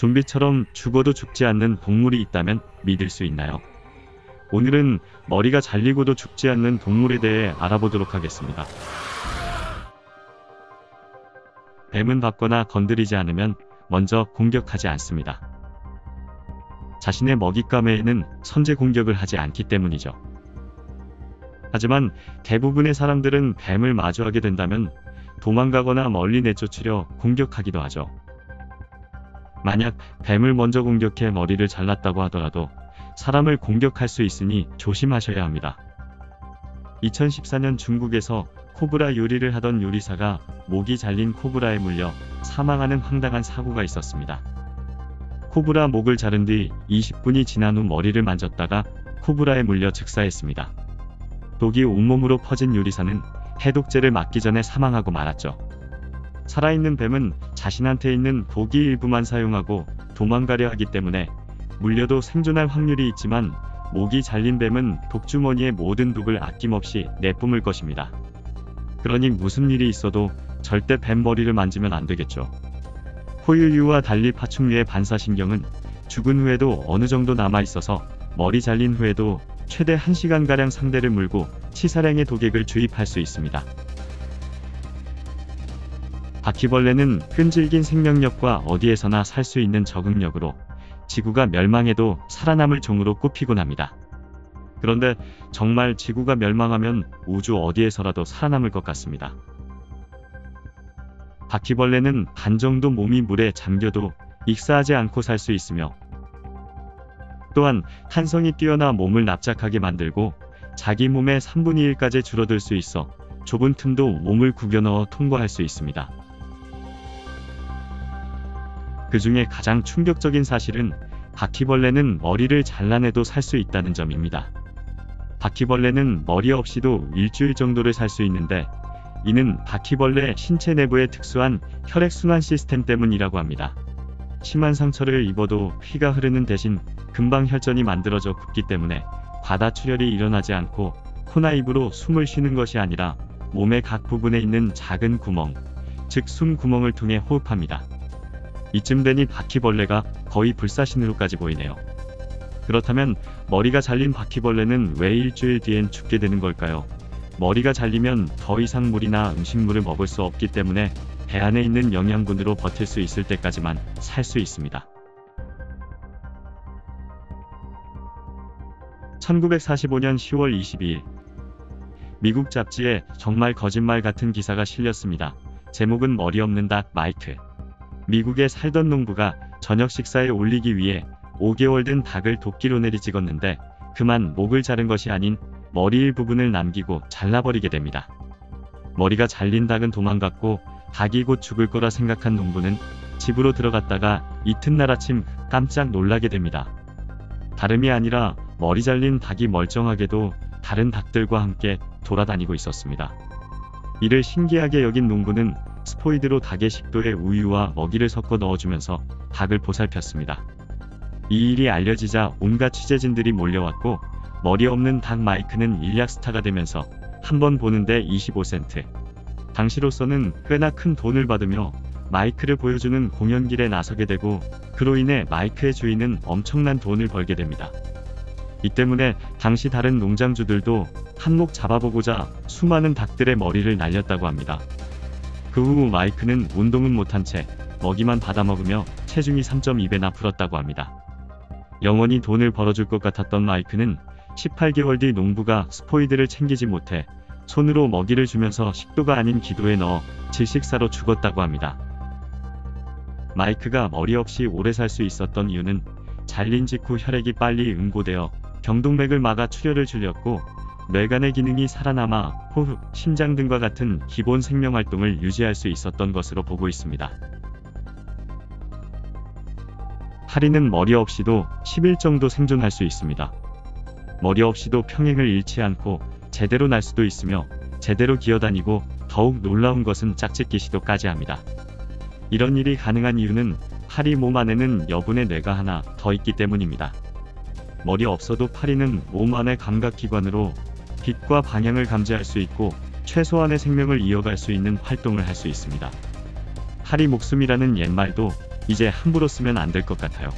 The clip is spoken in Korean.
좀비처럼 죽어도 죽지 않는 동물이 있다면 믿을 수 있나요? 오늘은 머리가 잘리고도 죽지 않는 동물에 대해 알아보도록 하겠습니다. 뱀은 밟거나 건드리지 않으면 먼저 공격하지 않습니다. 자신의 먹잇감에는 선제 공격을 하지 않기 때문이죠. 하지만 대부분의 사람들은 뱀을 마주하게 된다면 도망가거나 멀리 내쫓으려 공격하기도 하죠. 만약 뱀을 먼저 공격해 머리를 잘랐다고 하더라도 사람을 공격할 수 있으니 조심하셔야 합니다. 2014년 중국에서 코브라 요리를 하던 요리사가 목이 잘린 코브라에 물려 사망하는 황당한 사고가 있었습니다. 코브라 목을 자른 뒤 20분이 지난 후 머리를 만졌다가 코브라에 물려 즉사했습니다. 독이 온몸으로 퍼진 요리사는 해독제를 맞기 전에 사망하고 말았죠. 살아있는 뱀은 자신한테 있는 독이 일부만 사용하고 도망가려 하기 때문에 물려도 생존할 확률이 있지만 목이 잘린 뱀은 독주머니의 모든 독을 아낌없이 내뿜을 것입니다. 그러니 무슨 일이 있어도 절대 뱀 머리를 만지면 안 되겠죠. 포유류와 달리 파충류의 반사신경은 죽은 후에도 어느 정도 남아있어서 머리 잘린 후에도 최대 1시간가량 상대를 물고 치사량의 독액을 주입할 수 있습니다. 바퀴벌레는 끈질긴 생명력과 어디에서나 살 수 있는 적응력으로 지구가 멸망해도 살아남을 종으로 꼽히곤 합니다. 그런데 정말 지구가 멸망하면 우주 어디에서라도 살아남을 것 같습니다. 바퀴벌레는 반 정도 몸이 물에 잠겨도 익사하지 않고 살 수 있으며 또한 탄성이 뛰어나 몸을 납작하게 만들고 자기 몸의 3분의 1까지 줄어들 수 있어 좁은 틈도 몸을 구겨 넣어 통과할 수 있습니다. 그 중에 가장 충격적인 사실은 바퀴벌레는 머리를 잘라내도 살 수 있다는 점입니다. 바퀴벌레는 머리 없이도 일주일 정도를 살 수 있는데 이는 바퀴벌레 신체 내부의 특수한 혈액순환 시스템 때문이라고 합니다. 심한 상처를 입어도 피가 흐르는 대신 금방 혈전이 만들어져 붓기 때문에 과다출혈이 일어나지 않고 코나 입으로 숨을 쉬는 것이 아니라 몸의 각 부분에 있는 작은 구멍, 즉 숨구멍을 통해 호흡합니다. 이쯤 되니 바퀴벌레가 거의 불사신으로까지 보이네요. 그렇다면 머리가 잘린 바퀴벌레는 왜 일주일 뒤엔 죽게 되는 걸까요? 머리가 잘리면 더 이상 물이나 음식물을 먹을 수 없기 때문에 배 안에 있는 영양분으로 버틸 수 있을 때까지만 살 수 있습니다. 1945년 10월 22일 미국 잡지에 정말 거짓말 같은 기사가 실렸습니다. 제목은 머리 없는 닭 마이크. 미국에 살던 농부가 저녁 식사에 올리기 위해 5개월 된 닭을 도끼로 내리찍었는데 그만 목을 자른 것이 아닌 머리 일부분을 남기고 잘라버리게 됩니다. 머리가 잘린 닭은 도망갔고 닭이 곧 죽을 거라 생각한 농부는 집으로 들어갔다가 이튿날 아침 깜짝 놀라게 됩니다. 다름이 아니라 머리 잘린 닭이 멀쩡하게도 다른 닭들과 함께 돌아다니고 있었습니다. 이를 신기하게 여긴 농부는 스포이드로 닭의 식도에 우유와 먹이를 섞어 넣어주면서 닭을 보살폈습니다. 이 일이 알려지자 온갖 취재진들이 몰려왔고 머리 없는 닭 마이크는 일약 스타가 되면서 한 번 보는데 25센트. 당시로서는 꽤나 큰 돈을 받으며 마이크를 보여주는 공연길에 나서게 되고 그로 인해 마이크의 주인은 엄청난 돈을 벌게 됩니다. 이 때문에 당시 다른 농장주들도 한몫 잡아보고자 수많은 닭들의 머리를 날렸다고 합니다. 그 후 마이크는 운동은 못한 채 먹이만 받아먹으며 체중이 3.2배나 불었다고 합니다. 영원히 돈을 벌어줄 것 같았던 마이크는 18개월 뒤 농부가 스포이드를 챙기지 못해 손으로 먹이를 주면서 식도가 아닌 기도에 넣어 질식사로 죽었다고 합니다. 마이크가 머리 없이 오래 살 수 있었던 이유는 잘린 직후 혈액이 빨리 응고되어 경동맥을 막아 출혈을 줄였고 뇌간의 기능이 살아남아 호흡, 심장 등과 같은 기본 생명활동을 유지할 수 있었던 것으로 보고 있습니다. 파리는 머리 없이도 10일 정도 생존할 수 있습니다. 머리 없이도 평행을 잃지 않고 제대로 날 수도 있으며 제대로 기어다니고 더욱 놀라운 것은 짝짓기 시도까지 합니다. 이런 일이 가능한 이유는 파리 몸 안에는 여분의 뇌가 하나 더 있기 때문입니다. 머리 없어도 파리는 몸 안의 감각기관으로 빛과 방향을 감지할 수 있고 최소한의 생명을 이어갈 수 있는 활동을 할 수 있습니다. 파리 목숨이라는 옛말도 이제 함부로 쓰면 안 될 것 같아요.